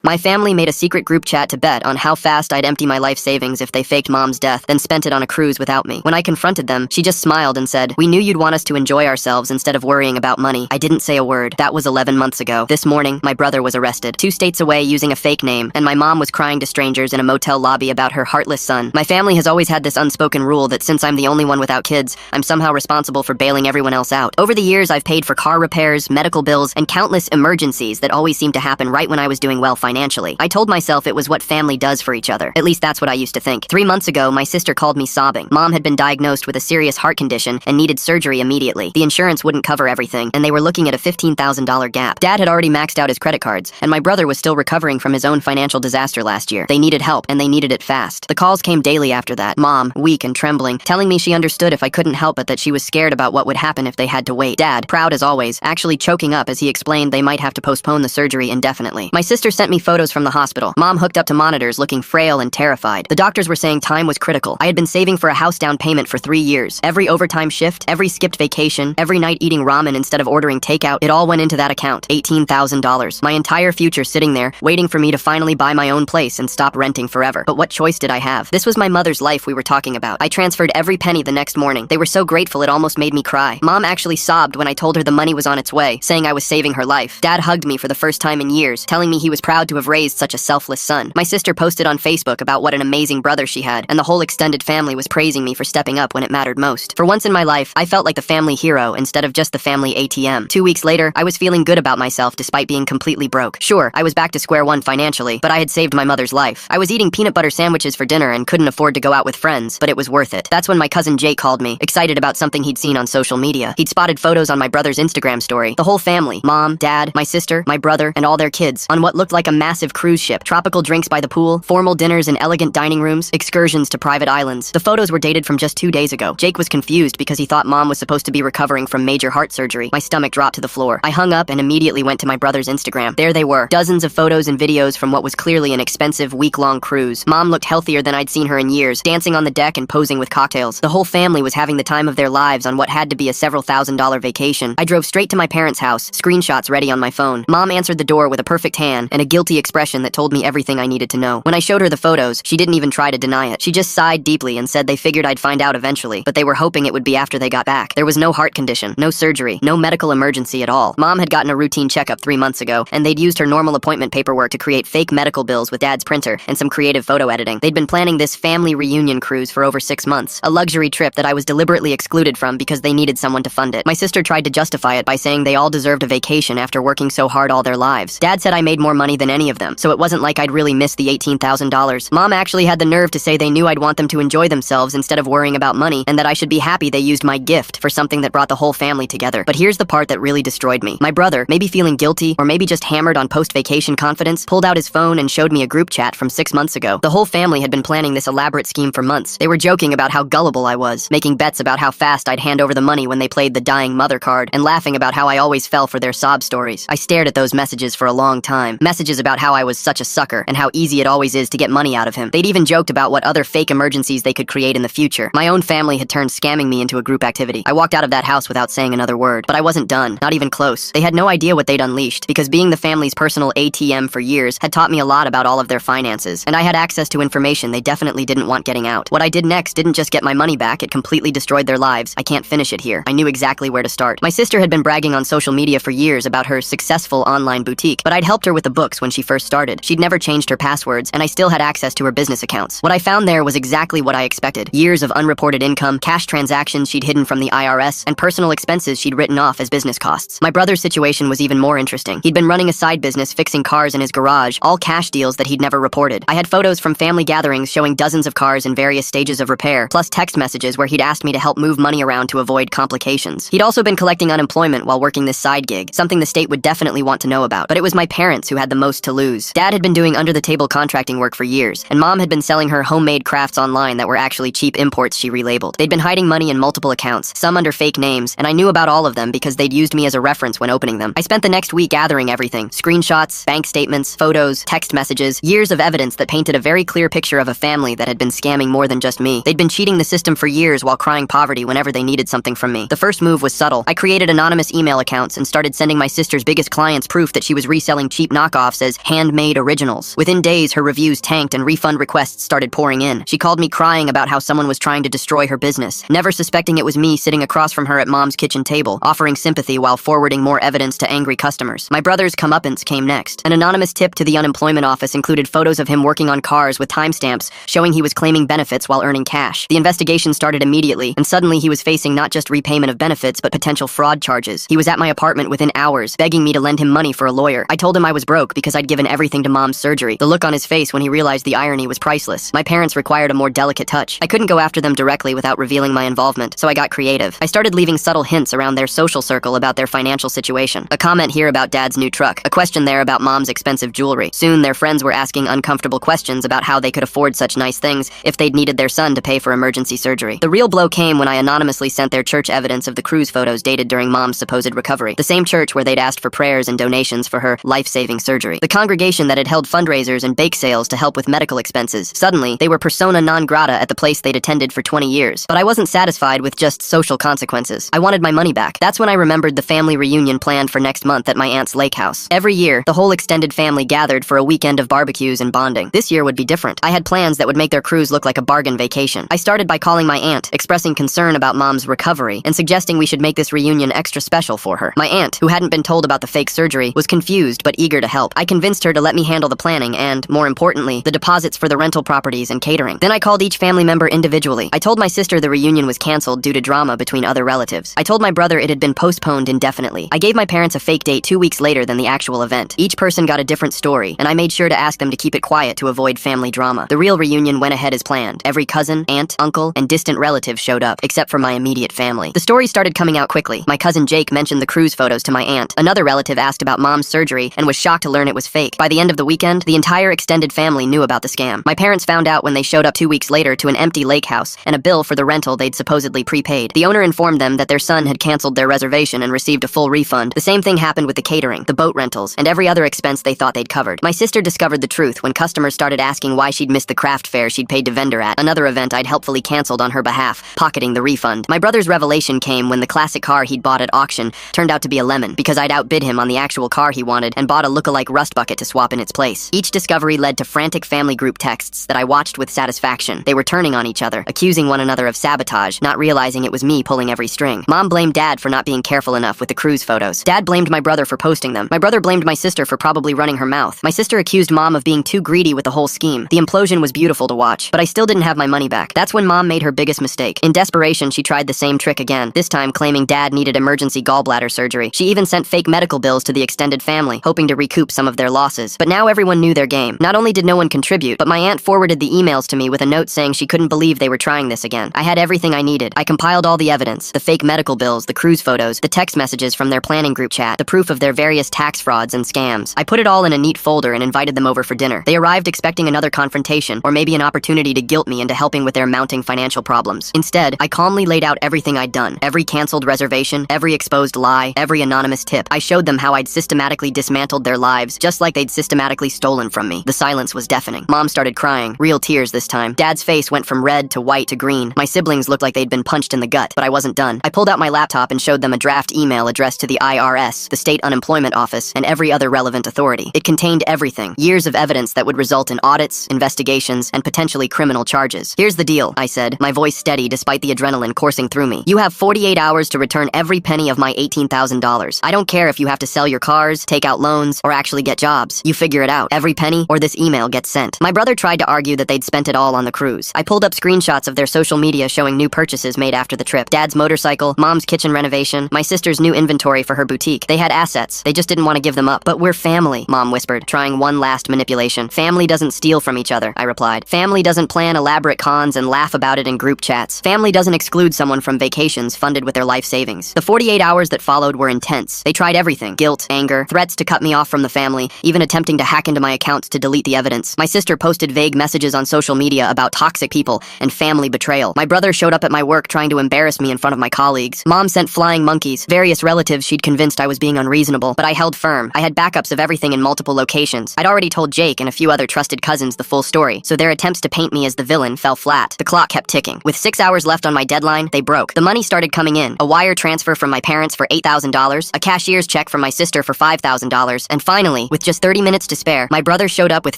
My family made a secret group chat to bet on how fast I'd empty my life savings if they faked Mom's death, then spent it on a cruise without me. When I confronted them, she just smiled and said, "We knew you'd want us to enjoy ourselves instead of worrying about money." I didn't say a word. That was 11 months ago. This morning, my brother was arrested, 2 states away using a fake name, and my mom was crying to strangers in a motel lobby about her heartless son. My family has always had this unspoken rule that since I'm the only one without kids, I'm somehow responsible for bailing everyone else out. Over the years, I've paid for car repairs, medical bills, and countless emergencies that always seemed to happen right when I was doing well financially. I told myself it was what family does for each other. At least that's what I used to think. 3 months ago, my sister called me sobbing. Mom had been diagnosed with a serious heart condition and needed surgery immediately. The insurance wouldn't cover everything, and they were looking at a $15,000 gap. Dad had already maxed out his credit cards, and my brother was still recovering from his own financial disaster last year. They needed help, and they needed it fast. The calls came daily after that. Mom, weak and trembling, telling me she understood if I couldn't help but that she was scared about what would happen if they had to wait. Dad, proud as always, actually choking up as he explained they might have to postpone the surgery indefinitely. My sister sent me photos from the hospital. Mom hooked up to monitors looking frail and terrified. The doctors were saying time was critical. I had been saving for a house down payment for 3 years. Every overtime shift, every skipped vacation, every night eating ramen instead of ordering takeout, it all went into that account. $18,000. My entire future sitting there, waiting for me to finally buy my own place and stop renting forever. But what choice did I have? This was my mother's life we were talking about. I transferred every penny the next morning. They were so grateful it almost made me cry. Mom actually sobbed when I told her the money was on its way, saying I was saving her life. Dad hugged me for the first time in years, telling me he was proud to have raised such a selfless son. My sister posted on Facebook about what an amazing brother she had, and the whole extended family was praising me for stepping up when it mattered most. For once in my life, I felt like the family hero instead of just the family ATM. 2 weeks later, I was feeling good about myself despite being completely broke. Sure, I was back to square one financially, but I had saved my mother's life. I was eating peanut butter sandwiches for dinner and couldn't afford to go out with friends, but it was worth it. That's when my cousin Jake called me, excited about something he'd seen on social media. He'd spotted photos on my brother's Instagram story. The whole family, mom, dad, my sister, my brother, and all their kids, on what looked like a massive cruise ship. Tropical drinks by the pool, formal dinners in elegant dining rooms, excursions to private islands. The photos were dated from just 2 days ago. Jake was confused because he thought mom was supposed to be recovering from major heart surgery. My stomach dropped to the floor. I hung up and immediately went to my brother's Instagram. There they were, dozens of photos and videos from what was clearly an expensive week-long cruise. Mom looked healthier than I'd seen her in years, dancing on the deck and posing with cocktails. The whole family was having the time of their lives on what had to be a several $1,000 vacation. I drove straight to my parents' house, screenshots ready on my phone. Mom answered the door with a perfect tan and a guilty expression that told me everything I needed to know. When I showed her the photos, she didn't even try to deny it. She just sighed deeply and said they figured I'd find out eventually, but they were hoping it would be after they got back. There was no heart condition, no surgery, no medical emergency at all. Mom had gotten a routine checkup 3 months ago, and they'd used her normal appointment paperwork to create fake medical bills with Dad's printer and some creative photo editing. They'd been planning this family reunion cruise for over 6 months, a luxury trip that I was deliberately excluded from because they needed someone to fund it. My sister tried to justify it by saying they all deserved a vacation after working so hard all their lives. Dad said I made more money than any of them, so it wasn't like I'd really missed the $18,000. Mom actually had the nerve to say they knew I'd want them to enjoy themselves instead of worrying about money, and that I should be happy they used my gift for something that brought the whole family together. But here's the part that really destroyed me. My brother, maybe feeling guilty, or maybe just hammered on post-vacation confidence, pulled out his phone and showed me a group chat from 6 months ago. The whole family had been planning this elaborate scheme for months. They were joking about how gullible I was, making bets about how fast I'd hand over the money when they played the dying mother card, and laughing about how I always fell for their sob stories. I stared at those messages for a long time. Messages about how I was such a sucker, and how easy it always is to get money out of him. They'd even joked about what other fake emergencies they could create in the future. My own family had turned scamming me into a group activity. I walked out of that house without saying another word, but I wasn't done, not even close. They had no idea what they'd unleashed, because being the family's personal ATM for years had taught me a lot about all of their finances, and I had access to information they definitely didn't want getting out. What I did next didn't just get my money back, it completely destroyed their lives. I can't finish it here. I knew exactly where to start. My sister had been bragging on social media for years about her successful online boutique, but I'd helped her with the books when she first started. She'd never changed her passwords, and I still had access to her business accounts. What I found there was exactly what I expected. Years of unreported income, cash transactions she'd hidden from the IRS, and personal expenses she'd written off as business costs. My brother's situation was even more interesting. He'd been running a side business fixing cars in his garage, all cash deals that he'd never reported. I had photos from family gatherings showing dozens of cars in various stages of repair, plus text messages where he'd asked me to help move money around to avoid complications. He'd also been collecting unemployment while working this side gig, something the state would definitely want to know about. But it was my parents who had the most to lose. Dad had been doing under-the-table contracting work for years, and Mom had been selling her homemade crafts online that were actually cheap imports she relabeled. They'd been hiding money in multiple accounts, some under fake names, and I knew about all of them because they'd used me as a reference when opening them. I spent the next week gathering everything: screenshots, bank statements, photos, text messages, years of evidence that painted a very clear picture of a family that had been scamming more than just me. They'd been cheating the system for years while crying poverty whenever they needed something from me. The first move was subtle. I created anonymous email accounts and started sending my sister's biggest clients proof that she was reselling cheap knockoffs as as handmade originals. Within days, her reviews tanked and refund requests started pouring in. She called me crying about how someone was trying to destroy her business, never suspecting it was me sitting across from her at Mom's kitchen table, offering sympathy while forwarding more evidence to angry customers. My brother's comeuppance came next. An anonymous tip to the unemployment office included photos of him working on cars with timestamps showing he was claiming benefits while earning cash. The investigation started immediately, and suddenly he was facing not just repayment of benefits but potential fraud charges. He was at my apartment within hours, begging me to lend him money for a lawyer. I told him I was broke because I'd given everything to Mom's surgery. The look on his face when he realized the irony was priceless. My parents required a more delicate touch. I couldn't go after them directly without revealing my involvement, so I got creative. I started leaving subtle hints around their social circle about their financial situation. A comment here about Dad's new truck. A question there about Mom's expensive jewelry. Soon, their friends were asking uncomfortable questions about how they could afford such nice things if they'd needed their son to pay for emergency surgery. The real blow came when I anonymously sent their church evidence of the cruise photos dated during Mom's supposed recovery. The same church where they'd asked for prayers and donations for her life-saving surgery. The congregation that had held fundraisers and bake sales to help with medical expenses. Suddenly, they were persona non grata at the place they'd attended for 20 years. But I wasn't satisfied with just social consequences. I wanted my money back. That's when I remembered the family reunion planned for next month at my aunt's lake house. Every year, the whole extended family gathered for a weekend of barbecues and bonding. This year would be different. I had plans that would make their cruise look like a bargain vacation. I started by calling my aunt, expressing concern about Mom's recovery, and suggesting we should make this reunion extra special for her. My aunt, who hadn't been told about the fake surgery, was confused but eager to help. I convinced her to let me handle the planning and, more importantly, the deposits for the rental properties and catering. Then I called each family member individually. I told my sister the reunion was canceled due to drama between other relatives. I told my brother it had been postponed indefinitely. I gave my parents a fake date 2 weeks later than the actual event. Each person got a different story, and I made sure to ask them to keep it quiet to avoid family drama. The real reunion went ahead as planned. Every cousin, aunt, uncle, and distant relative showed up, except for my immediate family. The story started coming out quickly. My cousin Jake mentioned the cruise photos to my aunt. Another relative asked about Mom's surgery and was shocked to learn it was fake. By the end of the weekend, the entire extended family knew about the scam. My parents found out when they showed up 2 weeks later to an empty lake house and a bill for the rental they'd supposedly prepaid. The owner informed them that their son had canceled their reservation and received a full refund. The same thing happened with the catering, the boat rentals, and every other expense they thought they'd covered. My sister discovered the truth when customers started asking why she'd missed the craft fair she'd paid to vendor at, another event I'd helpfully canceled on her behalf, pocketing the refund. My brother's revelation came when the classic car he'd bought at auction turned out to be a lemon, because I'd outbid him on the actual car he wanted and bought a look-alike rust bucket to swap in its place. Each discovery led to frantic family group texts that I watched with satisfaction. They were turning on each other, accusing one another of sabotage, not realizing it was me pulling every string. Mom blamed Dad for not being careful enough with the cruise photos. Dad blamed my brother for posting them. My brother blamed my sister for probably running her mouth. My sister accused Mom of being too greedy with the whole scheme. The implosion was beautiful to watch, but I still didn't have my money back. That's when Mom made her biggest mistake. In desperation, she tried the same trick again, this time claiming Dad needed emergency gallbladder surgery. She even sent fake medical bills to the extended family, hoping to recoup some of their losses. But now everyone knew their game. Not only did no one contribute, but my aunt forwarded the emails to me with a note saying she couldn't believe they were trying this again. I had everything I needed. I compiled all the evidence, the fake medical bills, the cruise photos, the text messages from their planning group chat, the proof of their various tax frauds and scams. I put it all in a neat folder and invited them over for dinner. They arrived expecting another confrontation, or maybe an opportunity to guilt me into helping with their mounting financial problems. Instead, I calmly laid out everything I'd done. Every canceled reservation, every exposed lie, every anonymous tip. I showed them how I'd systematically dismantled their lives, just like they'd systematically stolen from me. The silence was deafening. Mom started crying, real tears this time. Dad's face went from red to white to green. My siblings looked like they'd been punched in the gut, but I wasn't done. I pulled out my laptop and showed them a draft email addressed to the IRS, the state unemployment office, and every other relevant authority. It contained everything, years of evidence that would result in audits, investigations, and potentially criminal charges. Here's the deal, I said, my voice steady despite the adrenaline coursing through me. You have 48 hours to return every penny of my $18,000. I don't care if you have to sell your cars, take out loans, or actually get jobs. You figure it out. Every penny, or this email gets sent. My brother tried to argue that they'd spent it all on the cruise. I pulled up screenshots of their social media showing new purchases made after the trip. Dad's motorcycle, Mom's kitchen renovation, my sister's new inventory for her boutique. They had assets. They just didn't want to give them up. But we're family, Mom whispered, trying one last manipulation. Family doesn't steal from each other, I replied. Family doesn't plan elaborate cons and laugh about it in group chats. Family doesn't exclude someone from vacations funded with their life savings. The 48 hours that followed were intense. They tried everything. Guilt, anger, threats to cut me off from the family, even attempting to hack into my accounts to delete the evidence. My sister posted vague messages on social media about toxic people and family betrayal. My brother showed up at my work trying to embarrass me in front of my colleagues. Mom sent flying monkeys, various relatives she'd convinced I was being unreasonable, but I held firm. I had backups of everything in multiple locations. I'd already told Jake and a few other trusted cousins the full story, so their attempts to paint me as the villain fell flat. The clock kept ticking. With 6 hours left on my deadline, they broke. The money started coming in. A wire transfer from my parents for $8,000, a cashier's check from my sister for $5,000, and finally, with With just 30 minutes to spare, my brother showed up with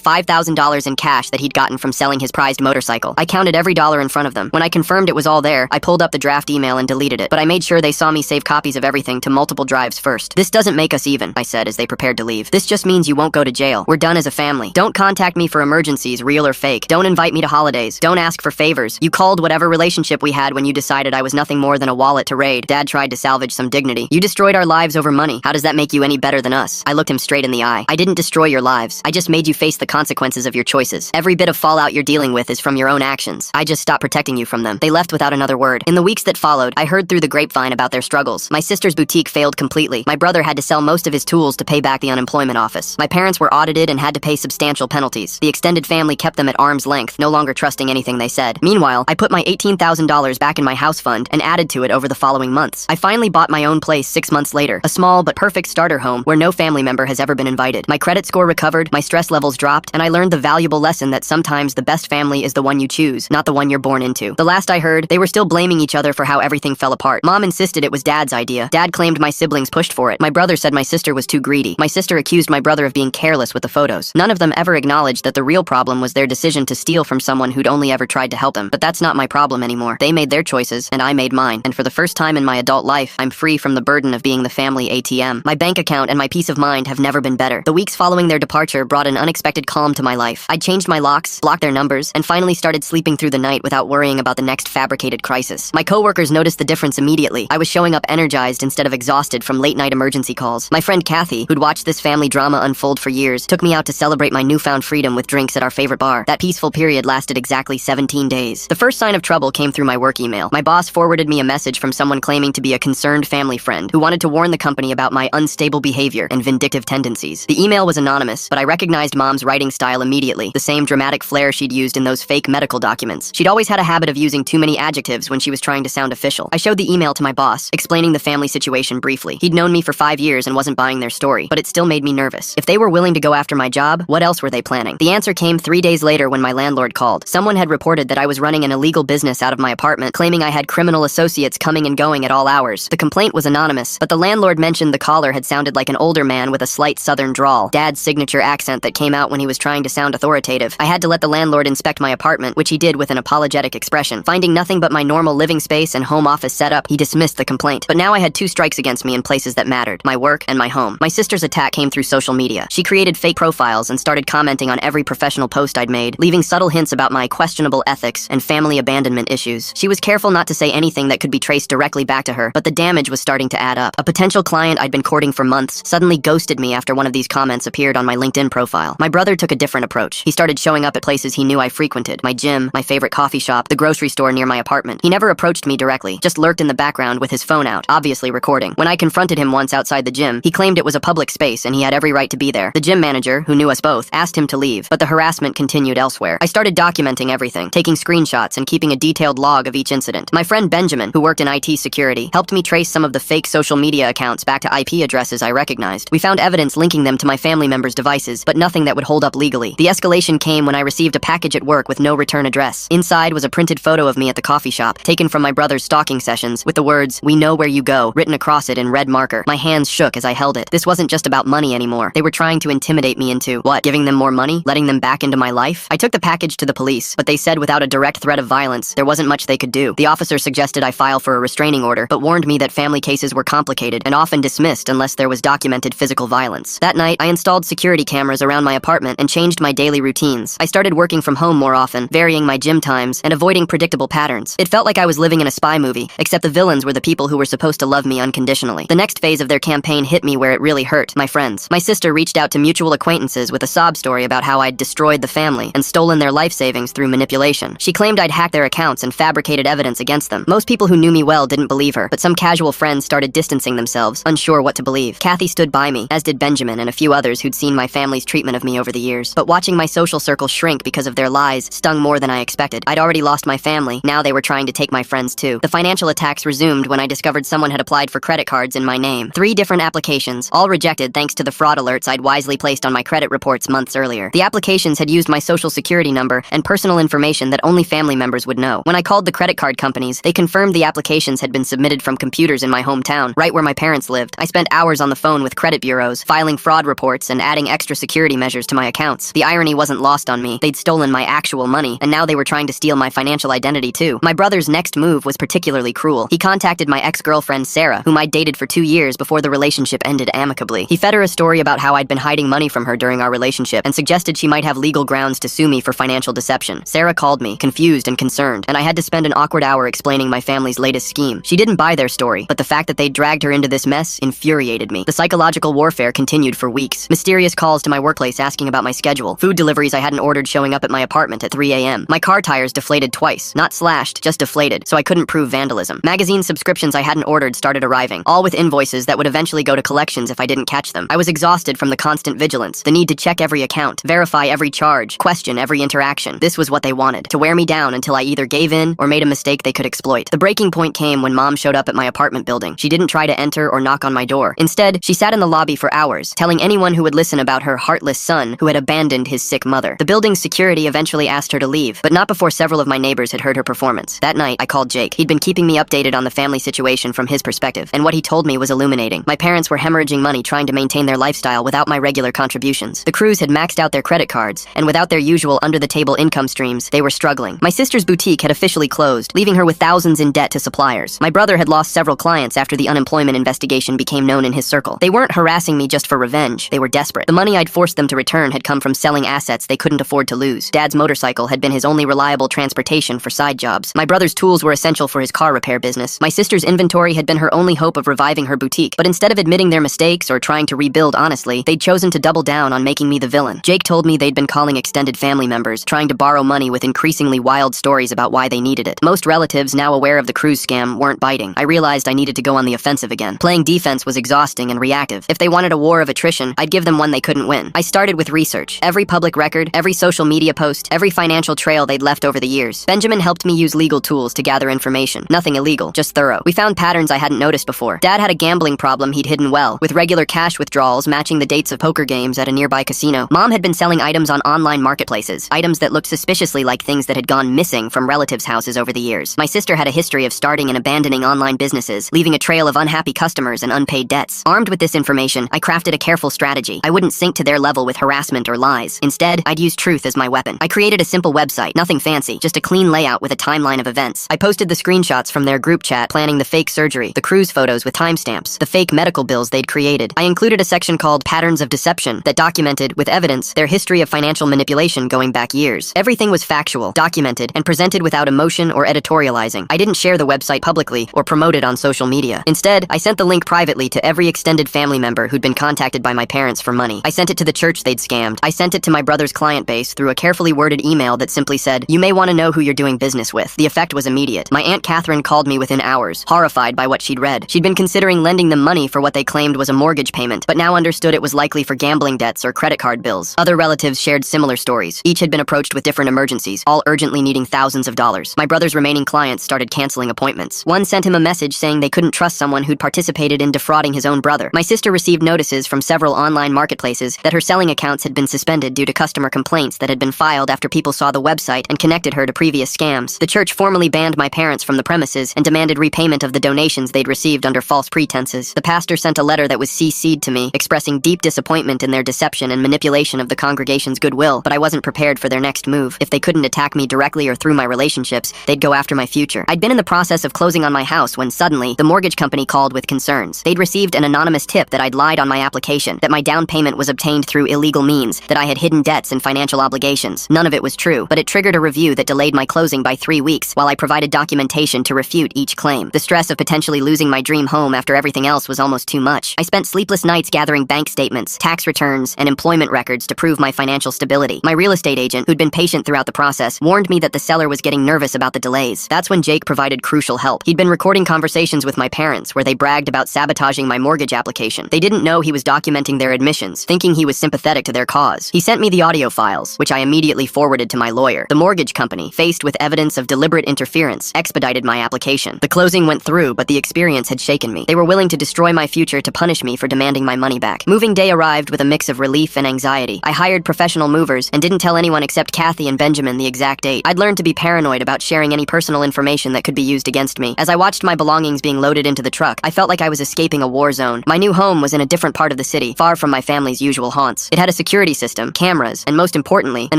$5,000 in cash that he'd gotten from selling his prized motorcycle. I counted every dollar in front of them. When I confirmed it was all there, I pulled up the draft email and deleted it, but I made sure they saw me save copies of everything to multiple drives first. This doesn't make us even, I said as they prepared to leave. This just means you won't go to jail. We're done as a family. Don't contact me for emergencies, real or fake. Don't invite me to holidays. Don't ask for favors. You called whatever relationship we had when you decided I was nothing more than a wallet to raid. Dad tried to salvage some dignity. You destroyed our lives over money. How does that make you any better than us? I looked him straight in the eye. I didn't destroy your lives. I just made you face the consequences of your choices. Every bit of fallout you're dealing with is from your own actions. I just stopped protecting you from them. They left without another word. In the weeks that followed, I heard through the grapevine about their struggles. My sister's boutique failed completely. My brother had to sell most of his tools to pay back the unemployment office. My parents were audited and had to pay substantial penalties. The extended family kept them at arm's length, no longer trusting anything they said. Meanwhile, I put my $18,000 back in my house fund and added to it over the following months. I finally bought my own place 6 months later, a small but perfect starter home where no family member has ever been invited. My credit score recovered, my stress levels dropped, and I learned the valuable lesson that sometimes the best family is the one you choose, not the one you're born into. The last I heard, they were still blaming each other for how everything fell apart. Mom insisted it was Dad's idea. Dad claimed my siblings pushed for it. My brother said my sister was too greedy. My sister accused my brother of being careless with the photos. None of them ever acknowledged that the real problem was their decision to steal from someone who'd only ever tried to help them. But that's not my problem anymore. They made their choices, and I made mine. And for the first time in my adult life, I'm free from the burden of being the family ATM. My bank account and my peace of mind have never been better. The weeks following their departure brought an unexpected calm to my life. I'd changed my locks, blocked their numbers, and finally started sleeping through the night without worrying about the next fabricated crisis. My coworkers noticed the difference immediately. I was showing up energized instead of exhausted from late-night emergency calls. My friend Kathy, who'd watched this family drama unfold for years, took me out to celebrate my newfound freedom with drinks at our favorite bar. That peaceful period lasted exactly 17 days. The first sign of trouble came through my work email. My boss forwarded me a message from someone claiming to be a concerned family friend who wanted to warn the company about my unstable behavior and vindictive tendencies. The email was anonymous, but I recognized Mom's writing style immediately, the same dramatic flair she'd used in those fake medical documents. She'd always had a habit of using too many adjectives when she was trying to sound official. I showed the email to my boss, explaining the family situation briefly. He'd known me for 5 years and wasn't buying their story, but it still made me nervous. If they were willing to go after my job, what else were they planning? The answer came 3 days later when my landlord called. Someone had reported that I was running an illegal business out of my apartment, claiming I had criminal associates coming and going at all hours. The complaint was anonymous, but the landlord mentioned the caller had sounded like an older man with a slight southern drawl, Dad's signature accent that came out when he was trying to sound authoritative. I had to let the landlord inspect my apartment, which he did with an apologetic expression. Finding nothing but my normal living space and home office setup, he dismissed the complaint. But now I had 2 strikes against me in places that mattered: my work and my home. My sister's attack came through social media. She created fake profiles and started commenting on every professional post I'd made, leaving subtle hints about my questionable ethics and family abandonment issues. She was careful not to say anything that could be traced directly back to her, but the damage was starting to add up. A potential client I'd been courting for months suddenly ghosted me after one of these comments appeared on my LinkedIn profile. My brother took a different approach. He started showing up at places he knew I frequented: my gym, my favorite coffee shop, the grocery store near my apartment. He never approached me directly, just lurked in the background with his phone out, obviously recording. When I confronted him once outside the gym, he claimed it was a public space and he had every right to be there. The gym manager, who knew us both, asked him to leave, but the harassment continued elsewhere. I started documenting everything, taking screenshots and keeping a detailed log of each incident. My friend Benjamin, who worked in IT security, helped me trace some of the fake social media accounts back to IP addresses I recognized. We found evidence linking them to my family members' devices, but nothing that would hold up legally. The escalation came when I received a package at work with no return address. Inside was a printed photo of me at the coffee shop, taken from my brother's stalking sessions, with the words, "We know where you go," written across it in red marker. My hands shook as I held it. This wasn't just about money anymore. They were trying to intimidate me into, what, giving them more money? Letting them back into my life? I took the package to the police, but they said without a direct threat of violence, there wasn't much they could do. The officer suggested I file for a restraining order, but warned me that family cases were complicated and often dismissed unless there was documented physical violence. That night, I installed security cameras around my apartment and changed my daily routines. I started working from home more often, varying my gym times, and avoiding predictable patterns. It felt like I was living in a spy movie, except the villains were the people who were supposed to love me unconditionally. The next phase of their campaign hit me where it really hurt: my friends. My sister reached out to mutual acquaintances with a sob story about how I'd destroyed the family and stolen their life savings through manipulation. She claimed I'd hacked their accounts and fabricated evidence against them. Most people who knew me well didn't believe her, but some casual friends started distancing themselves, unsure what to believe. Kathy stood by me, as did Benjamin and a few others who'd seen my family's treatment of me over the years. But watching my social circle shrink because of their lies stung more than I expected. I'd already lost my family, now they were trying to take my friends too. The financial attacks resumed when I discovered someone had applied for credit cards in my name. 3 different applications, all rejected thanks to the fraud alerts I'd wisely placed on my credit reports months earlier. The applications had used my social security number and personal information that only family members would know. When I called the credit card companies, they confirmed the applications had been submitted from computers in my hometown, right where my parents lived. I spent hours on the phone with credit bureaus, filing fraud reports and adding extra security measures to my accounts. The irony wasn't lost on me. They'd stolen my actual money, and now they were trying to steal my financial identity too. My brother's next move was particularly cruel. He contacted my ex-girlfriend Sarah, whom I'd dated for 2 years before the relationship ended amicably. He fed her a story about how I'd been hiding money from her during our relationship and suggested she might have legal grounds to sue me for financial deception. Sarah called me, confused and concerned, and I had to spend an awkward hour explaining my family's latest scheme. She didn't buy their story, but the fact that they'd dragged her into this mess infuriated me. The psychological warfare continued for weeks. Mysterious calls to my workplace asking about my schedule. Food deliveries I hadn't ordered showing up at my apartment at 3 a.m. My car tires deflated twice. Not slashed, just deflated, so I couldn't prove vandalism. Magazine subscriptions I hadn't ordered started arriving, all with invoices that would eventually go to collections if I didn't catch them. I was exhausted from the constant vigilance, the need to check every account, verify every charge, question every interaction. This was what they wanted, to wear me down until I either gave in or made a mistake they could exploit. The breaking point came when Mom showed up at my apartment building. She didn't try to enter or knock on my door. Instead, she sat in the lobby for hours, telling anyone who would listen about her heartless son who had abandoned his sick mother. The building's security eventually asked her to leave, but not before several of my neighbors had heard her performance. That night, I called Jake. He'd been keeping me updated on the family situation from his perspective, and what he told me was illuminating. My parents were hemorrhaging money trying to maintain their lifestyle without my regular contributions. The crews had maxed out their credit cards, and without their usual under-the-table income streams, they were struggling. My sister's boutique had officially closed, leaving her with thousands in debt to suppliers. My brother had lost several clients after the unemployment investigation became known in his circle. They weren't harassing me just for revenge. They were desperate. The money I'd forced them to return had come from selling assets they couldn't afford to lose. Dad's motorcycle had been his only reliable transportation for side jobs. My brother's tools were essential for his car repair business. My sister's inventory had been her only hope of reviving her boutique, but instead of admitting their mistakes or trying to rebuild honestly, they'd chosen to double down on making me the villain. Jake told me they'd been calling extended family members, trying to borrow money with increasingly wild stories about why they needed it. Most relatives, now aware of the cruise scam, weren't biting. I realized I needed to go on the offensive again. Playing defense was exhausting and reactive. If they wanted a war of attrition, I'd give them one they couldn't win. I started with research. Every public record, every social media post, every financial trail they'd left over the years. Benjamin helped me use legal tools to gather information. Nothing illegal, just thorough. We found patterns I hadn't noticed before. Dad had a gambling problem he'd hidden well, with regular cash withdrawals matching the dates of poker games at a nearby casino. Mom had been selling items on online marketplaces, items that looked suspiciously like things that had gone missing from relatives' houses over the years. My sister had a history of starting and abandoning online businesses, leaving a trail of unhappy customers and unpaid debts. Armed with this information, I crafted a careful strategy. I wouldn't sink to their level with harassment or lies. Instead, I'd use truth as my weapon. I created a simple website, nothing fancy, just a clean layout with a timeline of events. I posted the screenshots from their group chat planning the fake surgery, the cruise photos with timestamps, the fake medical bills they'd created. I included a section called Patterns of Deception that documented, with evidence, their history of financial manipulation going back years. Everything was factual, documented, and presented without emotion or editorializing. I didn't share the website publicly or promote it on social media. Instead, I sent the link privately to every extended family member who'd been contacted by my parents for money. I sent it to the church they'd scammed. I sent it to my brother's client base through a carefully worded email that simply said, "You may want to know who you're doing business with." The effect was immediate. My Aunt Catherine called me within hours, horrified by what she'd read. She'd been considering lending them money for what they claimed was a mortgage payment, but now understood it was likely for gambling debts or credit card bills. Other relatives shared similar stories. Each had been approached with different emergencies, all urgently needing thousands of dollars. My brother's remaining clients started canceling appointments. One sent him a message saying they couldn't trust someone who'd participated in defrauding his own brother. My sister received notices from several online marketplaces that her selling accounts had been suspended due to customer complaints that had been filed after people saw the website and connected her to previous scams. The church formally banned my parents from the premises and demanded repayment of the donations they'd received under false pretenses. The pastor sent a letter that was CC'd to me, expressing deep disappointment in their deception and manipulation of the congregation's goodwill, but I wasn't prepared for their next move. If they couldn't attack me directly or through my relationships, they'd go after my future. I'd been in the process of closing on my house when suddenly, the mortgage company called with concerns. They'd received an anonymous tip that I'd lied on my application, that my down payment was obtained through illegal means, that I had hidden debts and financial obligations. None of it was true, but it triggered a review that delayed my closing by 3 weeks, while I provided documentation to refute each claim. The stress of potentially losing my dream home after everything else was almost too much. I spent sleepless nights gathering bank statements, tax returns, and employment records to prove my financial stability. My real estate agent, who'd been patient throughout the process, warned me that the seller was getting nervous about the delays. That's when Jake provided crucial help. He'd been recording conversations with my parents where they bragged about sabotaging my mortgage application. They didn't know he was documenting their admissions, thinking he was sympathetic to their cause. He sent me the audio files, which I immediately forwarded to my lawyer. The mortgage company, faced with evidence of deliberate interference, expedited my application. The closing went through, but the experience had shaken me. They were willing to destroy my future to punish me for demanding my money back. Moving day arrived with a mix of relief and anxiety. I hired professional movers and didn't tell anyone except Kathy and Benjamin the exact date. I'd learned to be paranoid about sharing any personal information that could be used against me. As I watched my belongings being loaded into the truck, I felt like I was escaping a war zone. My new home was in a different part of the city, far far from my family's usual haunts. It had a security system, cameras, and most importantly, an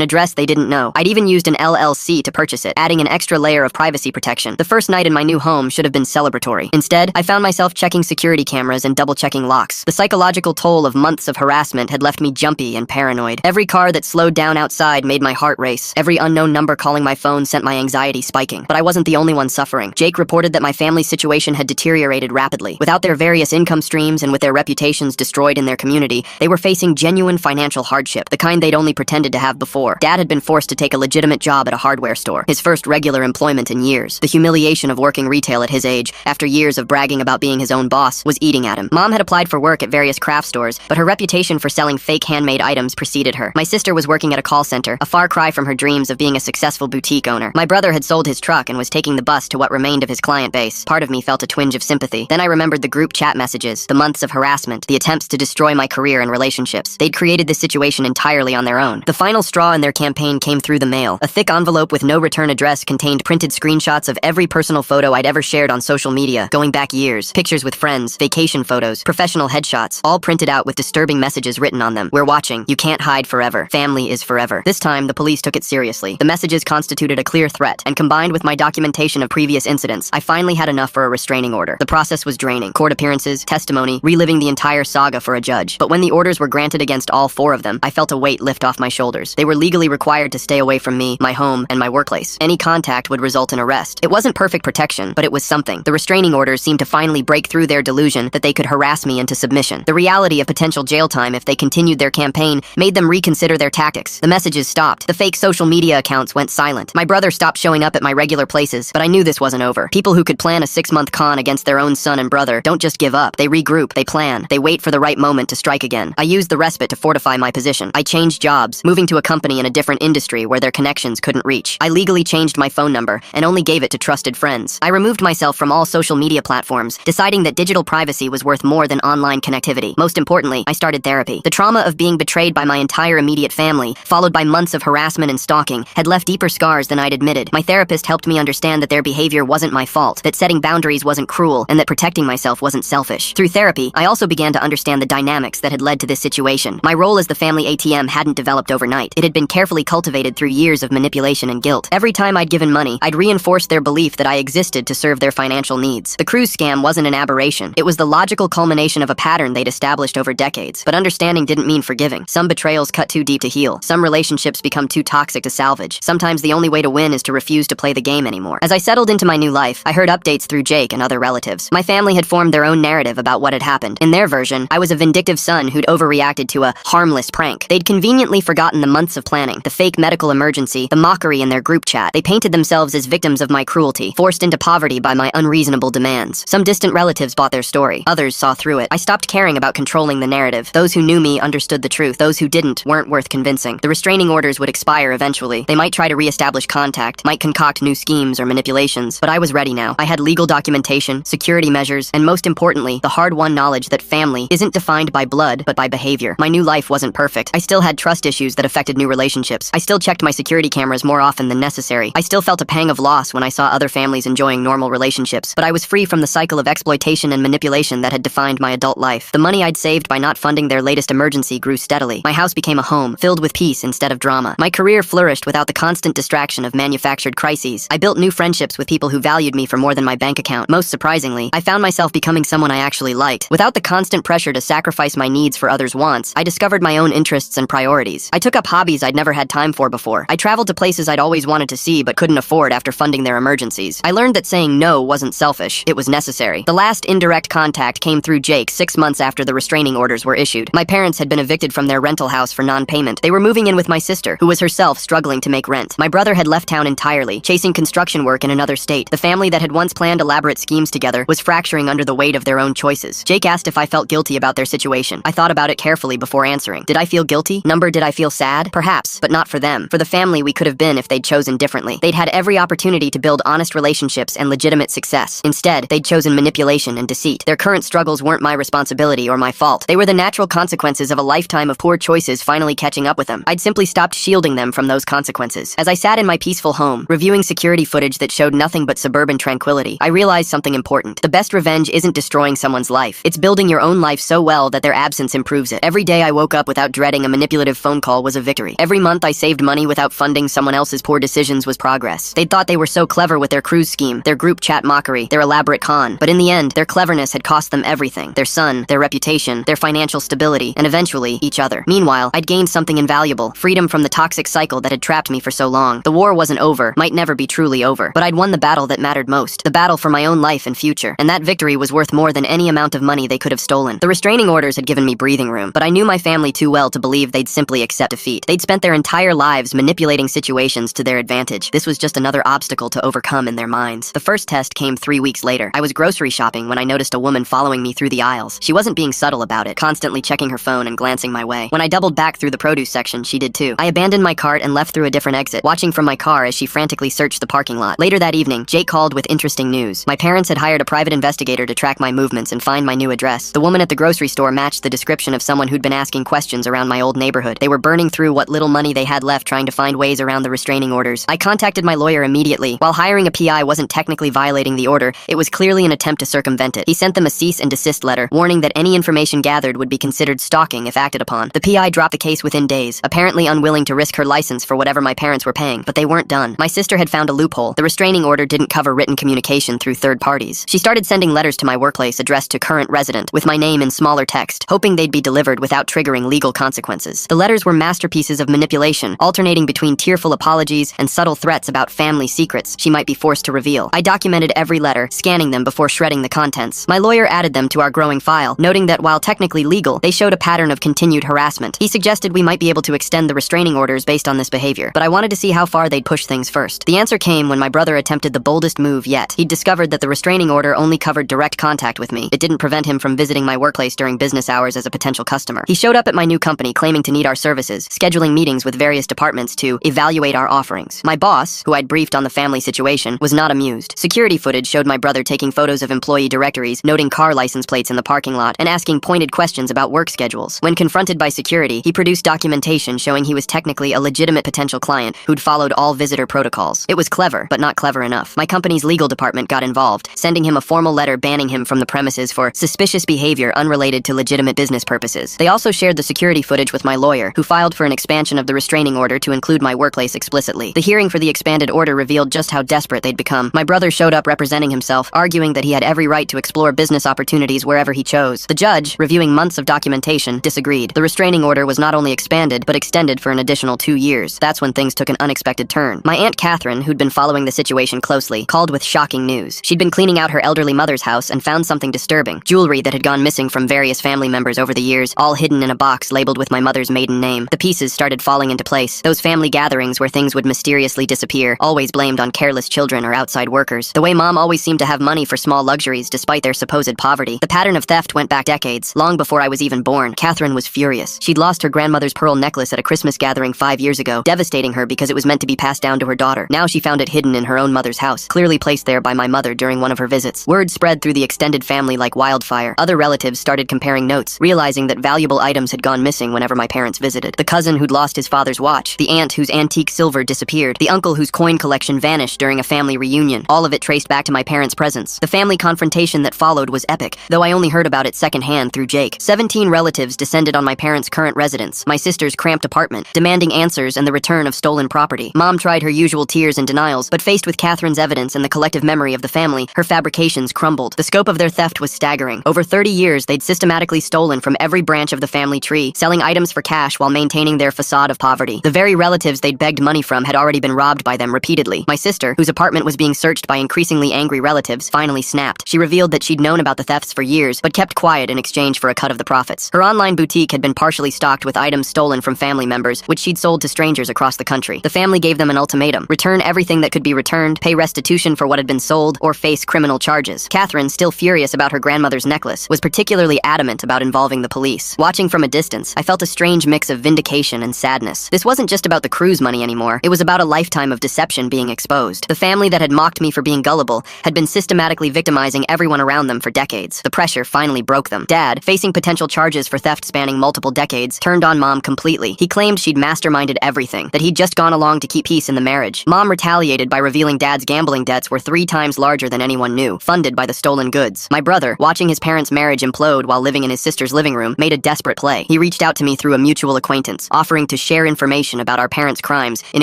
address they didn't know. I'd even used an LLC to purchase it, adding an extra layer of privacy protection. The first night in my new home should have been celebratory. Instead, I found myself checking security cameras and double-checking locks. The psychological toll of months of harassment had left me jumpy and paranoid. Every car that slowed down outside made my heart race. Every unknown number calling my phone sent my anxiety spiking. But I wasn't the only one suffering. Jake reported that my family's situation had deteriorated rapidly. Without their various income streams and with their reputations destroyed in their community, they were facing genuine financial hardship, the kind they'd only pretended to have before. Dad had been forced to take a legitimate job at a hardware store, his first regular employment in years. The humiliation of working retail at his age, after years of bragging about being his own boss, was eating at him. Mom had applied for work at various craft stores, but her reputation for selling fake handmade items preceded her. My sister was working at a call center, a far cry from her dreams of being a successful boutique owner. My brother had sold his truck and was taking the bus to what remained of his client base. Part of me felt a twinge of sympathy. Then I remembered the group chat messages, the months of harassment, the attempts to destroy my career and relationships. They'd created this situation entirely on their own. The final straw in their campaign came through the mail. A thick envelope with no return address contained printed screenshots of every personal photo I'd ever shared on social media, going back years. Pictures with friends, vacation photos, professional headshots, all printed out with disturbing messages written on them. We're watching. You can't hide forever. Family is forever. This time, the police took it seriously. The messages constituted a clear threat, and combined with my documentation of previous incidents, I finally had enough for a restraining order. The process was draining. Court appearances, testimony, reliving the entire saga for a judge. But when the orders were granted against all four of them, I felt a weight lift off my shoulders. They were legally required to stay away from me, my home, and my workplace. Any contact would result in arrest. It wasn't perfect protection, but it was something. The restraining orders seemed to finally break through their delusion that they could harass me into submission. The reality of potential jail time if they continued their campaign made them reconsider their tactics. The messages stopped. The fake social media accounts went silent. My brother stopped showing up at my regular places, but I knew this wasn't over. People who could plan a 6-month con against their own son and brother don't just give up. They regroup, they plan, they wait for the right moment to strike again. I used the respite to fortify my position. I changed jobs, moving to a company in a different industry where their connections couldn't reach. I legally changed my phone number and only gave it to trusted friends. I removed myself from all social media platforms, deciding that digital privacy was worth more than online connectivity. Most importantly, I started therapy. The trauma of being betrayed by my entire immediate family, followed by months of harassment and stalking, had left deeper scars than I'd admitted. My therapist helped me understand that their behavior wasn't my fault, that setting boundaries wasn't cruel, and that protecting myself wasn't selfish. Through therapy, I also began to understand the dynamics that had led to this situation. My role as the family ATM hadn't developed overnight. It had been carefully cultivated through years of manipulation and guilt. Every time I'd given money, I'd reinforced their belief that I existed to serve their financial needs. The cruise scam wasn't an aberration. It was the logical culmination of a pattern they'd established over decades. But understanding didn't mean forgiving. Some betrayals cut too deep to heal. Some relationships become too toxic to salvage. Sometimes the only way to win is to refuse to play the game anymore. As I settled into my new life, I heard updates through Jake and other relatives. My family had formed their own narrative about what had happened. In their version, I was a vindictive son who'd overreacted to a harmless prank. They'd conveniently forgotten the months of planning, the fake medical emergency, the mockery in their group chat. They painted themselves as victims of my cruelty, forced into poverty by my unreasonable demands. Some distant relatives bought their story. Others saw through it. I stopped caring about controlling the narrative. Those who knew me understood the truth. Those who didn't weren't worth convincing. The restraining orders would expire eventually. They might try to re-establish contact, might concoct new schemes or manipulations, but I was ready now. I had legal documentation, security measures, and most importantly, the hard-won knowledge that family isn't defined by blood, but by behavior. My new life wasn't perfect. I still had trust issues that affected new relationships. I still checked my security cameras more often than necessary. I still felt a pang of loss when I saw other families enjoying normal relationships, but I was free from the cycle of exploitation and manipulation that had defined my adult life. The money I'd saved by not funding their latest emergency grew steadily. My house became a home, filled with peace instead of drama. My career flourished without the constant distraction of manufactured crises. I built new friendships with people who valued me for more than my bank account. Most surprisingly, I found myself becoming someone I actually liked. Without the constant pressure to sacrifice my needs for others' wants, I discovered my own interests and priorities. I took up hobbies I'd never had time for before. I traveled to places I'd always wanted to see but couldn't afford after funding their emergencies. I learned that saying no wasn't selfish, it was necessary. The last indirect contact came through Jake 6 months after the restraining orders were issued. My parents had been evicted from their rental house for non-payment. They were moving in with my sister, who was herself struggling to make rent. My brother had left town entirely, chasing construction work in another state. The family that had once planned elaborate schemes together was fracturing under the weight of their own choices. Jake asked if I felt guilty about their situation. I thought about it carefully before answering. Did I feel guilty? Did I feel sad? Perhaps, but not for them. For the family we could have been if they'd chosen differently. They'd had every opportunity to build honest relationships and legitimate success. Instead, they'd chosen manipulation and deceit. Their current struggles weren't my responsibility or my fault. They were the natural consequences of a lifetime of poor choices finally catching up with them. I'd simply stopped shielding them from those consequences. As I sat in my peaceful home, reviewing security footage that showed nothing but suburban tranquility, I realized something important. The best revenge isn't destroying someone's life. It's building your own life so well that their absence improves it. Every day I woke up without dreading a manipulative phone call was a victory. Every month I saved money without funding someone else's poor decisions was progress. They thought they were so clever with their cruise scheme, their group chat mockery, their elaborate con. But in the end, their cleverness had cost them everything. Their son, their reputation, their financial stability, and eventually, each other. Meanwhile, I'd gained something invaluable, freedom from the toxic cycle that had trapped me for so long. The war wasn't over, might never be truly over, but I'd won the battle that mattered most, the battle for my own life and future. And that victory was worth more than any amount of money they could have stolen. The restraining orders had given me breathing room, but I knew my family too well to believe they'd simply accept defeat. They'd spent their entire lives manipulating situations to their advantage. This was just another obstacle to overcome in their minds. The first test came 3 weeks later. I was grocery shopping when I noticed a woman following me through the aisles. She wasn't being subtle about it, constantly checking her phone and glancing my way. When I doubled back through the produce section, she did too. I abandoned my cart and left through a different exit, watching from my car as she frantically searched the parking lot. Later that evening, Jake called with interesting news. My parents had hired a private investigator to track my movements and find my new address. The woman at the grocery store matched the description of someone who'd been asking questions around my old neighborhood. They were burning through what little money they had left trying to find ways around the restraining orders. I contacted my lawyer immediately. While hiring a PI wasn't technically violating the order, it was clearly an attempt to circumvent it. He sent them a cease and desist letter, warning that any information gathered would be considered stalking if acted upon. The PI dropped the case within days, apparently unwilling to risk her license for whatever my parents were paying. But they weren't done. My sister had found a loophole. The restraining order didn't cover written communication through third parties. She started sending letters to my workplace addressed to current resident, with my name in smaller text, hoping they'd be delivered without triggering legal consequences. The letters were masterpieces of manipulation, alternating between tearful apologies and subtle threats about family secrets she might be forced to reveal. I documented every letter, scanning them before shredding the contents. My lawyer added them to our growing file, noting that while technically legal, they showed a pattern of continued harassment. He suggested we might be able to extend the restraining orders based on this behavior, but I wanted to see how far they'd push things first. The answer came when my brother attempted the boldest move yet. He'd discovered that the restraining order only covered direct contact with me. It didn't prevent him from visiting my workplace during business hours as a potential customer. He showed up at my new company claiming to need our services, scheduling meetings with various departments to evaluate our offerings. My boss, who I'd briefed on the family situation, was not amused. Security footage showed my brother taking photos of employee directories, noting car license plates in the parking lot, and asking pointed questions about work schedules. When confronted by security, he produced documentation showing he was technically a legitimate potential client who'd followed all visitor protocols. It was clever, but not clever enough. My company's legal department got involved, sending him a formal letter banning him from the premises for suspicious behavior unrelated to legitimate business purposes. They also shared the security footage with my lawyer, who filed for an expansion of the restraining order to include my workplace explicitly. The hearing for the expanded order revealed just how desperate they'd become. My brother showed up representing himself, arguing that he had every right to explore business opportunities wherever he chose. The judge, reviewing months of documentation, disagreed. The restraining order was not only expanded, but extended for an additional 2 years. That's when things took an unexpected turn. My Aunt Catherine, who'd been following the situation closely, called with shocking news. She'd been cleaning out her elderly mother's house and found something disturbing. Jewelry that had gone missing from various family members over the years, all hidden in a box labeled with my mother's maiden name. The pieces started falling into place. Those family gatherings where things would mysteriously disappear, always blamed on careless children or outside workers. The way Mom always seemed to have money for small luxuries despite their supposed poverty. The pattern of theft went back decades, long before I was even born. Catherine was furious. She'd lost her grandmother's pearl necklace at a Christmas gathering 5 years ago, devastating her because it was meant to be passed down to her daughter. Now she found it hidden in her own mother's house, clearly placed there by my mother during one of her visits. Word spread through the extended family like wildfire. Other relatives started comparing notes, realizing that valuable items had gone missing whenever my parents visited. The cousin who'd lost his father's watch, the aunt whose antique silver disappeared, the uncle whose coin collection vanished during a family reunion, all of it traced back to my parents' presence. The family confrontation that followed was epic, though I only heard about it secondhand through Jake. 17 relatives descended on my parents' current residence, my sister's cramped apartment, demanding answers and the return of stolen property. Mom tried her usual tears and denials, but faced with Catherine's evidence and the collective memory of the family, her fabrications crumbled. The scope of their theft was staggering. Over 30 years, they'd systematically stolen from every branch of the family tree, selling items for cash while maintaining their facade of poverty. The very relatives they'd begged money from had already been robbed by them repeatedly. My sister, whose apartment was being searched by increasingly angry relatives, finally snapped. She revealed that she'd known about the thefts for years, but kept quiet in exchange for a cut of the profits. Her online boutique had been partially stocked with items stolen from family members, which she'd sold to strangers across the country. The family gave them an ultimatum: return everything that could be returned, pay restitution for what had been sold, or face criminal charges. Catherine, still furious about her grandmother's necklace, was particularly adamant about involving the police. Watching from a distance, I felt a strange mix of vindication and sadness. This wasn't just about the cruise money anymore. It was about a lifetime of deception being exposed. The family that had mocked me for being gullible had been systematically victimizing everyone around them for decades. The pressure finally broke them. Dad, facing potential charges for theft spanning multiple decades, turned on Mom completely. He claimed she'd masterminded everything, that he'd just gone along to keep peace in the marriage. Mom retaliated by revealing Dad's gambling debts were 3 times larger than anyone knew, funded by the stolen goods. My brother, watching his parents' marriage implode while living in his his sister's living room, made a desperate play. He reached out to me through a mutual acquaintance, offering to share information about our parents' crimes in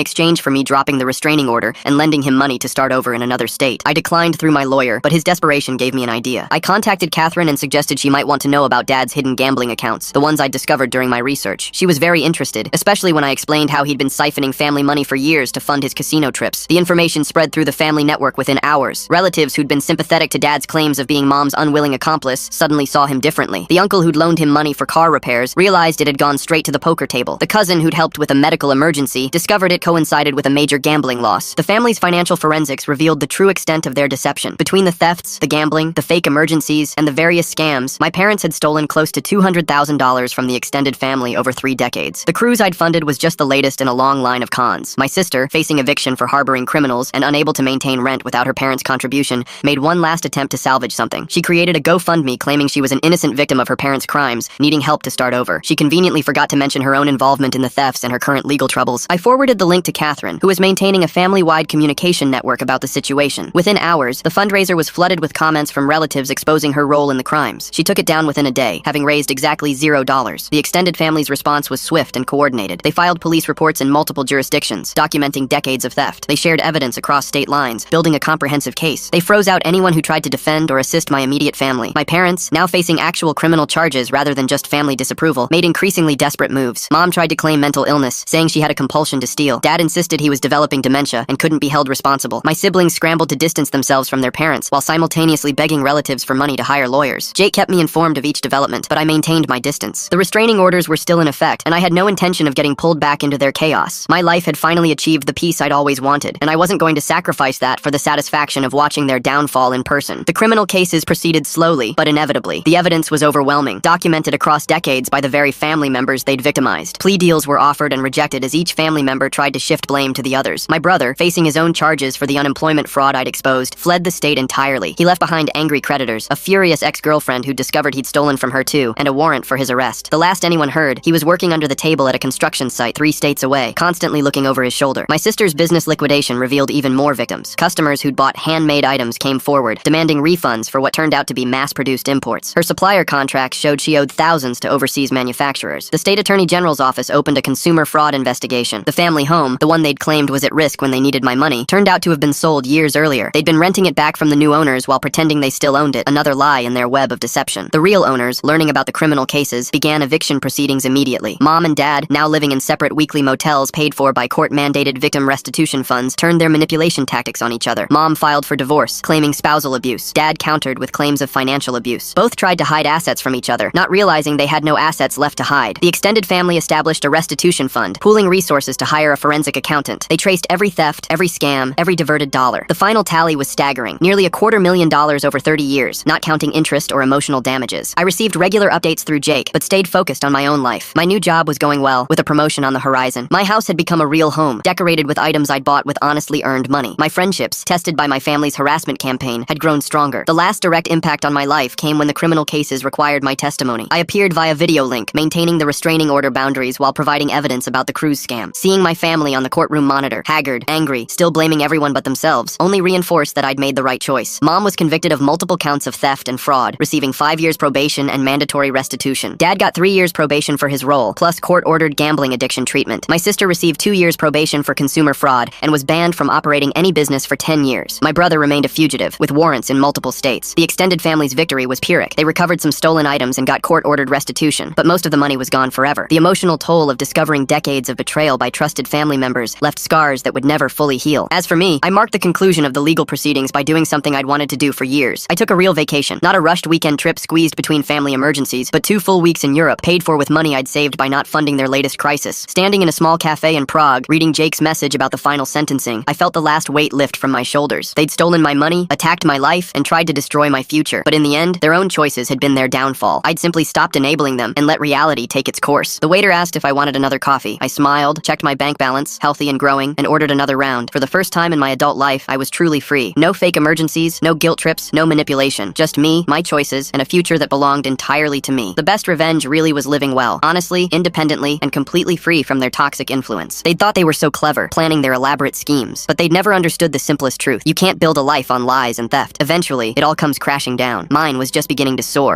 exchange for me dropping the restraining order and lending him money to start over in another state. I declined through my lawyer, but his desperation gave me an idea. I contacted Catherine and suggested she might want to know about Dad's hidden gambling accounts, the ones I'd discovered during my research. She was very interested, especially when I explained how he'd been siphoning family money for years to fund his casino trips. The information spread through the family network within hours. Relatives who'd been sympathetic to Dad's claims of being Mom's unwilling accomplice suddenly saw him differently. The uncle who'd loaned him money for car repairs realized it had gone straight to the poker table. The cousin who'd helped with a medical emergency discovered it coincided with a major gambling loss. The family's financial forensics revealed the true extent of their deception. Between the thefts, the gambling, the fake emergencies, and the various scams, my parents had stolen close to $200,000 from the extended family over 3 decades. The cruise I'd funded was just the latest in a long line of cons. My sister, facing eviction for harboring criminals and unable to maintain rent without her parents' contribution, made one last attempt to salvage something. She created a GoFundMe claiming she was an innocent victim of her parents' crimes, needing help to start over. She conveniently forgot to mention her own involvement in the thefts and her current legal troubles. I forwarded the link to Catherine, who was maintaining a family-wide communication network about the situation. Within hours, the fundraiser was flooded with comments from relatives exposing her role in the crimes. She took it down within a day, having raised exactly $0. The extended family's response was swift and coordinated. They filed police reports in multiple jurisdictions, documenting decades of theft. They shared evidence across state lines, building a comprehensive case. They froze out anyone who tried to defend or assist my immediate family. My parents, now facing actual criminal charges rather than just family disapproval, made increasingly desperate moves. Mom tried to claim mental illness, saying she had a compulsion to steal. Dad insisted he was developing dementia and couldn't be held responsible. My siblings scrambled to distance themselves from their parents while simultaneously begging relatives for money to hire lawyers. Jake kept me informed of each development, but I maintained my distance. The restraining orders were still in effect, and I had no intention of getting pulled back into their chaos. My life had finally achieved the peace I'd always wanted, and I wasn't going to sacrifice that for the satisfaction of watching their downfall in person. The criminal cases proceeded slowly, but inevitably. The evidence was overwhelming, documented across decades by the very family members they'd victimized. Plea deals were offered and rejected as each family member tried to shift blame to the others. My brother, facing his own charges for the unemployment fraud I'd exposed, fled the state entirely. He left behind angry creditors, a furious ex-girlfriend who discovered he'd stolen from her too, and a warrant for his arrest. The last anyone heard, he was working under the table at a construction site 3 states away, constantly looking over his shoulder. My sister's business liquidation revealed even more victims. Customers who'd bought handmade items came forward, demanding refunds for what turned out to be mass-produced imports. Her supplier contracts showed she owed thousands to overseas manufacturers. The state attorney general's office opened a consumer fraud investigation. The family home, the one they'd claimed was at risk when they needed my money, turned out to have been sold years earlier. They'd been renting it back from the new owners while pretending they still owned it, another lie in their web of deception. The real owners, learning about the criminal cases, began eviction proceedings immediately. Mom and Dad, now living in separate weekly motels paid for by court-mandated victim restitution funds, turned their manipulation tactics on each other. Mom filed for divorce, claiming spousal abuse. Dad countered with claims of financial abuse. Both tried to hide assets from each other, not realizing they had no assets left to hide. The extended family established a restitution fund, pooling resources to hire a forensic accountant. They traced every theft, every scam, every diverted dollar. The final tally was staggering, nearly $250,000 over 30 years, not counting interest or emotional damages. I received regular updates through Jake, but stayed focused on my own life. My new job was going well, with a promotion on the horizon. My house had become a real home, decorated with items I'd bought with honestly earned money. My friendships, tested by my family's harassment campaign, had grown stronger. The last direct impact on my life came when the criminal cases required my testimony. I appeared via video link, maintaining the restraining order boundaries while providing evidence about the cruise scam. Seeing my family on the courtroom monitor, haggard, angry, still blaming everyone but themselves, only reinforced that I'd made the right choice. Mom was convicted of multiple counts of theft and fraud, receiving 5 years probation and mandatory restitution. Dad got 3 years probation for his role, plus court-ordered gambling addiction treatment. My sister received 2 years probation for consumer fraud and was banned from operating any business for 10 years. My brother remained a fugitive, with warrants in multiple states. The extended family's victory was Pyrrhic. They recovered some stolen items and got court-ordered restitution, but most of the money was gone forever. The emotional toll of discovering decades of betrayal by trusted family members left scars that would never fully heal. As for me, I marked the conclusion of the legal proceedings by doing something I'd wanted to do for years. I took a real vacation, not a rushed weekend trip squeezed between family emergencies, but 2 full weeks in Europe, paid for with money I'd saved by not funding their latest crisis. Standing in a small cafe in Prague, reading Jake's message about the final sentencing, I felt the last weight lift from my shoulders. They'd stolen my money, attacked my life, and tried to destroy my future. But in the end, their own choices had been their downfall. I'd simply stopped enabling them and let reality take its course. The waiter asked if I wanted another coffee. I smiled, checked my bank balance, healthy and growing, and ordered another round. For the first time in my adult life, I was truly free. No fake emergencies, no guilt trips, no manipulation. Just me, my choices, and a future that belonged entirely to me. The best revenge really was living well, honestly, independently, and completely free from their toxic influence. They'd thought they were so clever, planning their elaborate schemes, but they'd never understood the simplest truth. You can't build a life on lies and theft. Eventually, it all comes crashing down. Mine was just beginning to soar.